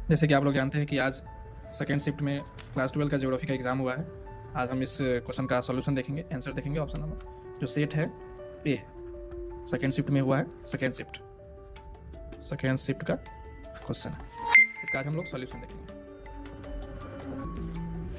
जैसे कि आप लोग जानते हैं कि आज सेकेंड शिफ्ट में क्लास 12 का ज्योग्राफी का एग्ज़ाम हुआ है। आज हम इस क्वेश्चन का सॉल्यूशन देखेंगे, आंसर देखेंगे। ऑप्शन नंबर जो सेट है ए, सेकेंड शिफ्ट में हुआ है। सेकेंड शिफ्ट का क्वेश्चन है, इसका आज हम लोग सॉल्यूशन देखेंगे।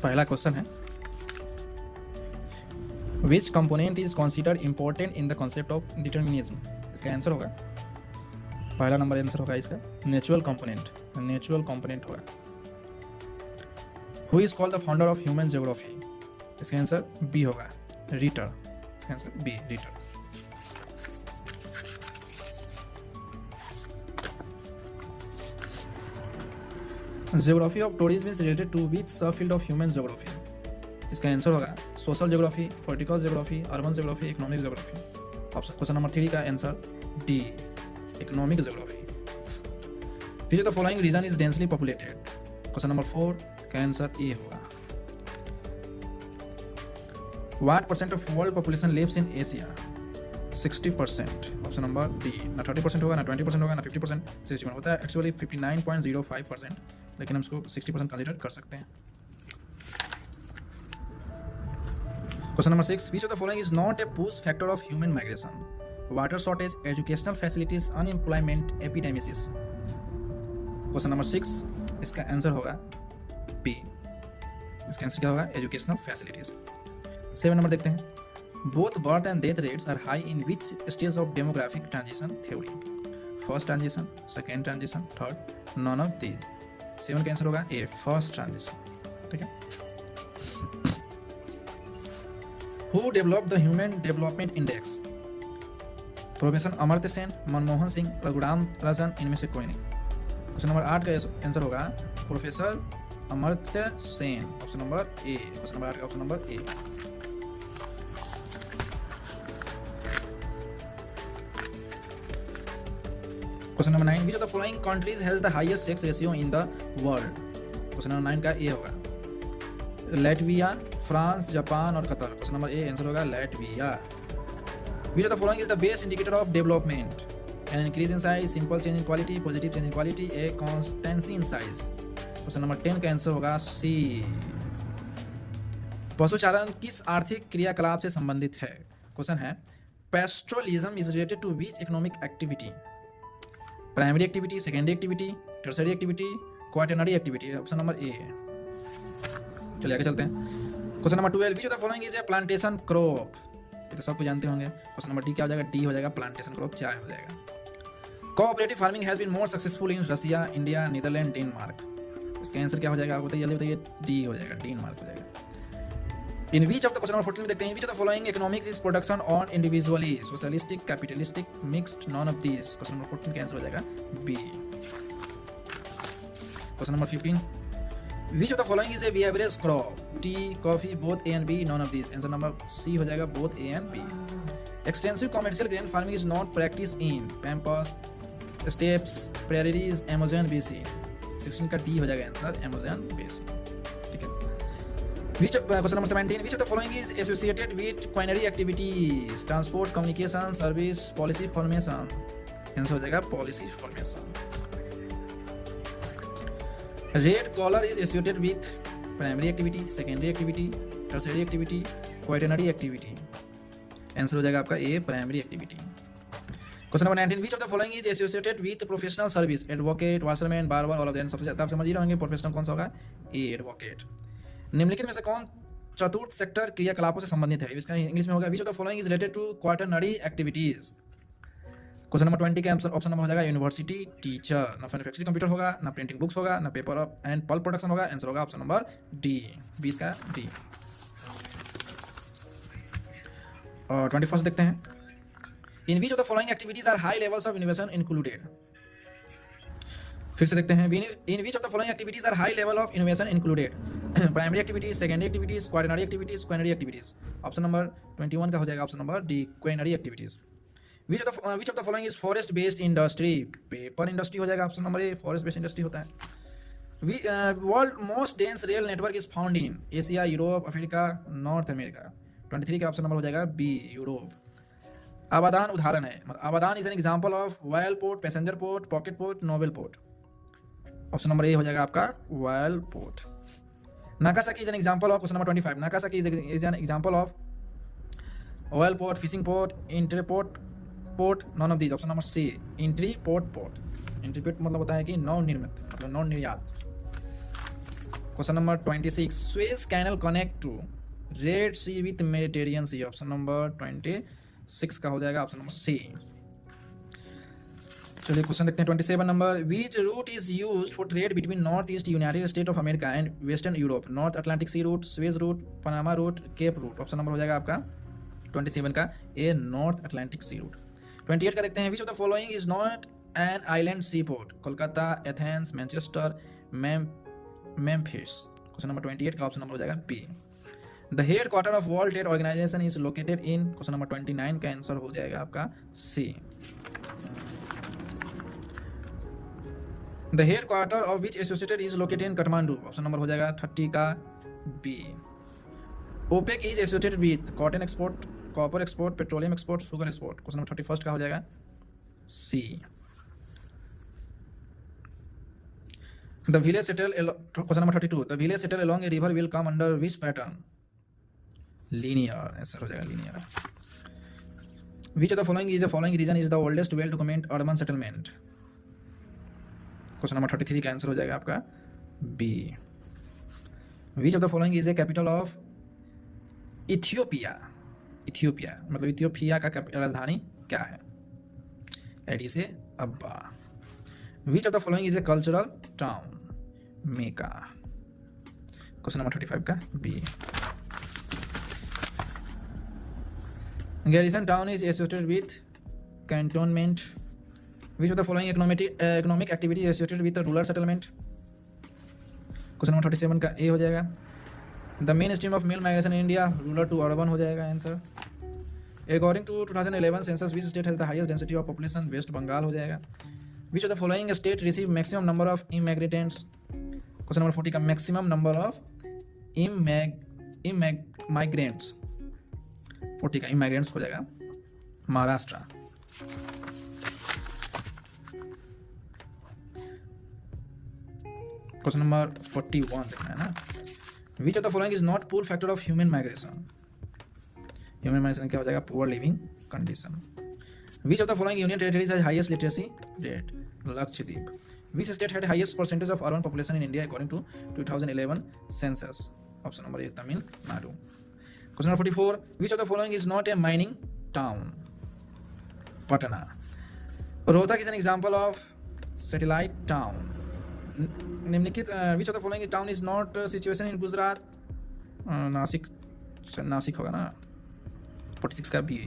पहला क्वेश्चन है, which component is considered important in the concept of determinism. इसका आंसर होगा, पहला नंबर आंसर होगा इसका नेचुरल कंपोनेंट होगा। Who is called the founder of human geography. इसका आंसर बी होगा, रीटर। इसका answer B, Ritter. Geography of tourism is related to which sub field of human geography. इसका answer होगा social geography, political geography, urban geography, economic geography. Option question number 3 का answer D, economic geography. Which of the following reason is densely populated. Question number 4 का answer A होगा। What percent of world population lives in Asia? 60%। Option number D. ना 30% होगा, ना 20% होगा, ना 50%, 60% होता है। एक्चुअली 59.05%, लेकिन हम इसको 60% कंसिडर कर सकते हैं। Question number 6, which of the following is not a push factor of human migration. Water shortage, educational facilities, unemployment, epidemics. Question number 6, इसका आंसर होगा बी। इसका आंसर क्या होगा, एजुकेशनल फैसिलिटीज। 7 नंबर देखते हैं, both birth and death rates are high in which stage of demographic transition theory. First transition, second transition, third, none of these. 7 का answer होगा A, first transition. ठीक है। Who develop the human development index. Professor Amartya Sen, Manmohan Singh, Raghuram Rajan, इनमें से कोई नहीं। Question number 8 का answer होगा professor Amartya Sen. Option number A, question number 8 का option number A. Question number 9, which of the following countries has the highest sex ratio in the world. Question number 9 का A होगा, Latvia, France, Japan और Qatar. Question number A answer होगा Latvia. Which of the following is the best indicator of development. An increase in size, simple change in quality, positive change in quality, A constituency in size. Question number 10 का answer होगा सी। पशुचारण किस आर्थिक क्रियाकलाप से संबंधित है। क्वेश्चन है, pastoralism is related to which economic activity. Primary activity, secondary activity, tertiary activity, quaternary activity. Option number A. चलिए आगे चलते हैं। Question number 12, which of the following is a plantation crop. ये तो सबको जानते होंगे। क्वेश्चन नंबर डी क्या हो जाएगा, डी हो जाएगा, प्लांटेशन क्रॉप चाय हो जाएगा। Cooperative farming has been more successful in Russia, India, Netherlands, Denmark. इसका आंसर क्या हो जाएगा, आपको जल्दी बताइए। डी हो जाएगा, डेनमार्क हो जाएगा। In which of the question number 14 में देखते हैं, which of the following economics is production on individually, socialistic, capitalistic, mixed, none of these. Question number 14 का आंसर हो जाएगा B. Question number 15, which of the following is a average crop. Tea, coffee, both A and B, none of these. Answer number C हो जाएगा, both A and B. Extensive commercial grain farming is not practice in pampas, steppes, prairies, Amazon basin. 16 का D हो जाएगा answer, Amazon basin. ठीक है। Question number 17, which of the following is associated with quinary activities. Transport, communication, service, policy formation. Answer हो जाएगा policy formation. Red collar is associated with primary activity, secondary activity, tertiary activity, quaternary activity. Answer हो जाएगा आपका A, primary activity. Question number 19, which of the following is associated with professional service. Advocate, washerman, barber, all of them. सबसे ज़्यादा आप समझ ही रहेंगे professional कौन सा होगा, ए, एडवोकेट। निम्नलिखित में से कौन चतुर्थ सेक्टर क्रियाकलापों से संबंधित है। इसका इंग्लिश में होगा, which of the following is related to quaternary activities. Question number 20 का ऑप्शन नंबर हो जाएगा यूनिवर्सिटी टीचर। ना मैन्युफैक्चरिंग कंप्यूटर होगा, ना प्रिंटिंग बुक्स होगा, ना पेपर एंड पल्प प्रोडक्शन होगा। आंसर होगा ऑप्शन नंबर डी, 20 का डी। और 21 देखते हैं, in which of the following activities are high levels of innovation included. फिर से देखते हैं, in which of the following activities are high level of innovation included. Primary activities, secondary activities, quaternary activities, quinary activities. Option number 21 का हो जाएगा option number D, quinary activities. Which of the following is forest based industry. Paper industry हो जाएगा option number A, forest based industry होता है। World most dense rail network is found in Asia, Europe, Africa, North America. 23 का option number हो जाएगा B, Europe. Abadan उदाहरण है, Abadan is an example of oil port, passenger port, pocket port, noble port. Option number A हो जाएगा आपका oil port. Nagasaki is an example of, question number 25, Nagasaki is an example of oil port, fishing port, interport port, none of these, option number C entry port. Entry port मतलब होता है कि नौ निर्मित, मतलब नौ निर्यात। Question number 26, Suez canal connect to red C with Mediterranean C, option number 26 का हो जाएगा ऑप्शन नंबर सी। चलिए क्वेश्चन देखते हैं 27 number, which route is used for trade between north east United state of America and western Europe, north Atlantic C root, Suez root, Panama root, cap root, option number हो जाएगा आपका 27 का ए north Atlantic सी root. 28 का देखते हैं, which of the following is not an island C port, Kolkata, Athens, Manchester, Memphis, question number 28 का option number हो जाएगा B. The head quarter of world trade organization is located in, question number 29 का answer हो जाएगा आपका C. The head quarter of which associated is located in Kathmandu, option number हो जाएगा 30 का B. OPEC is associated with cotton export, copper export, petroleum export, sugar export, question number 31 का हो जाएगा C. The village settle, question number 32, the village settle along a river will come under which pattern, linear, answer हो जाएगा linear. Which of the following is the following reason is the oldest well document urban settlement, question number 33 का answer हो जाएगा आपका B. Which of the following is A capital of Ethiopia, Ethiopia मतलब Ethiopia का राजधानी क्या है, Aedes अब्बा। विच of the following is a cultural town, make a, question number 35 का B. Garrison town is associated with cantonment. Which of the following economic activity associated with rural settlement, question number 37 का A हो जाएगा। The main stream of male migration in India, rural to urban हो जाएगा answer. According to 2011 census which state has the highest density of population, West Bengal हो जाएगा। Which of the following state receive maximum number of immigrants, question number 40 का maximum number of migrants, 40 का immigrants हो जाएगा Maharashtra. Question number 41 देखना है ना, विच of the following is not pull factor of human migration, human migration क्या हो जाएगा poor leaving condition. Which of the following union territories has highest literacy rate, Lakshadweep. Which state had highest percentage of urban population in India according to 2011 census, option number A Tamil Nadu. Question number 44, which of the following is not A mining town, Patna. Rohtak is an example of satellite town. निम्नलिखित which of the following town is not situation in Gujarat, Nashik, Nashik होगा ना 46 का B.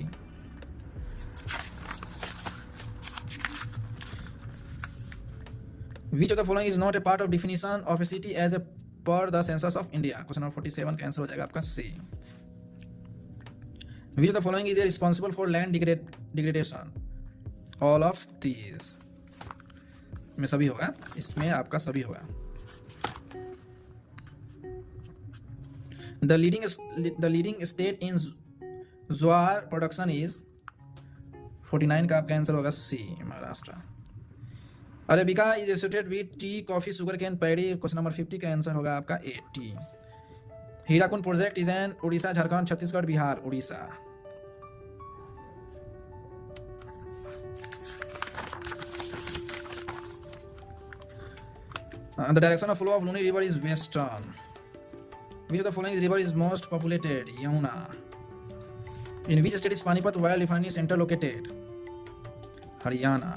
Which of the following is not a part of definition of a city as a per the census of India, question number 47 का answer हो जाएगा आपका C. Which of the following is a responsible for land degradation, all of these में सभी होगा, इसमें आपका सभी होगा। The leading state in jowar production is, 49 का आपका आंसर होगा C Maharashtra. Arabica is associated with tea, coffee, sugar cane, paddy, question number 50 का आंसर होगा आपका A tea. Hirakud project is in Orissa, Jharkhand, Chhattisgarh, Bihar, Orissa. The direction of flow of Luni river is western. Which of the following river is most populated? Yamuna. In which state is Panipat Oil Refinery Center located? Haryana.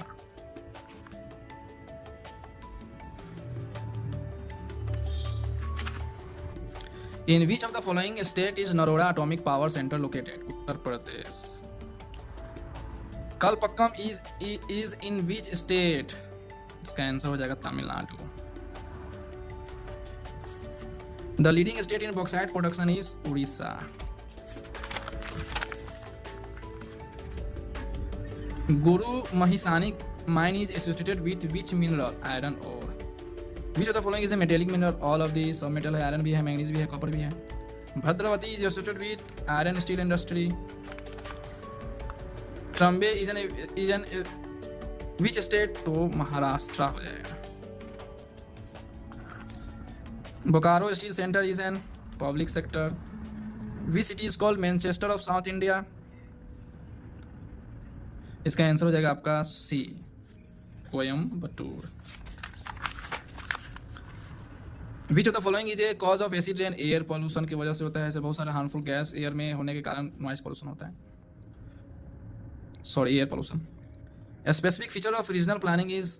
In which of the following state is Naroda Atomic Power Center located? Uttar Pradesh. Kalpakkam is in which state? इसका answer हो जाएगा Tamil Nadu. The leading state in bauxite production is Odisha. Guru Mahisani mine is associated with which mineral? Iron ore. Which of the following is a metallic mineral? All of these. सब metal है, iron भी है, manganese भी है, copper भी है। Bhadravati is associated with iron steel industry. ट्रम्बे is an which state? तो महाराष्ट्र हो जाएगा। Bokaro steel centre is an public sector. Which city is called Manchester of south India. इसका आंसर हो जाएगा आपका C, Coimbatore. Which of the following is a cause of acid rain. Air pollution की वजह से होता है. ऐसे बहुत सारे हार्मफुल गैस एयर में होने के कारण नॉइज पॉल्यूशन होता है. Sorry, air pollution. A specific feature of regional planning is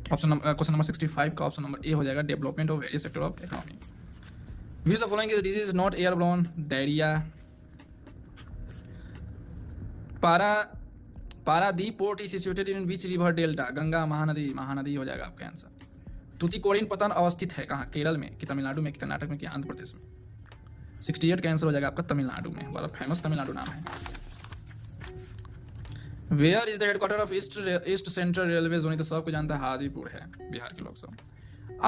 question number 65 का ऑप्शन नंबर ए हो जाएगा, development of various sector of economy. Which of the following is disease not airborne. Diarrhoea. Paradip port is situated in which river delta. Ganga Mahanadi. Mahanadi हो जाएगा आपका answer. Tuticorin पतन अवस्थित है कहाँ, केरल में कि तमिलनाडु में कि कर्नाटक में कि आंध्र प्रदेश में. 68 का आंसर हो जाएगा आपका तमिलनाडु में. बड़ा फेमस तमिलनाडु नाम है. Where is the headquarter of east central railway zone. तो सबको जानता है हाजीपुर है, बिहार के लोग सब.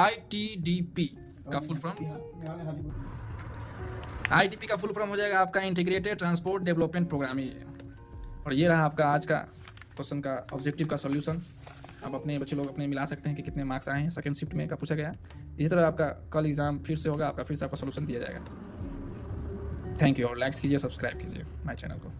ITDP का फुल फॉर्म. ITP का फुल फॉर्म हो जाएगा आपका इंटीग्रेटेड ट्रांसपोर्ट डेवलपमेंट प्रोग्राम. ये और ये रहा आपका आज का क्वेश्चन का ऑब्जेक्टिव का सॉल्यूशन. अब अपने बच्चे लोग अपने मिला सकते हैं कि कितने मार्क्स आए हैं. सेकंड शिफ्ट में का पूछा गया. इसी तरह आपका कल एग्जाम फिर से होगा आपका, फिर से आपका सॉल्यूशन दिया जाएगा. थैंक यू और लाइक्स कीजिए, सब्सक्राइब कीजिए माय चैनल को.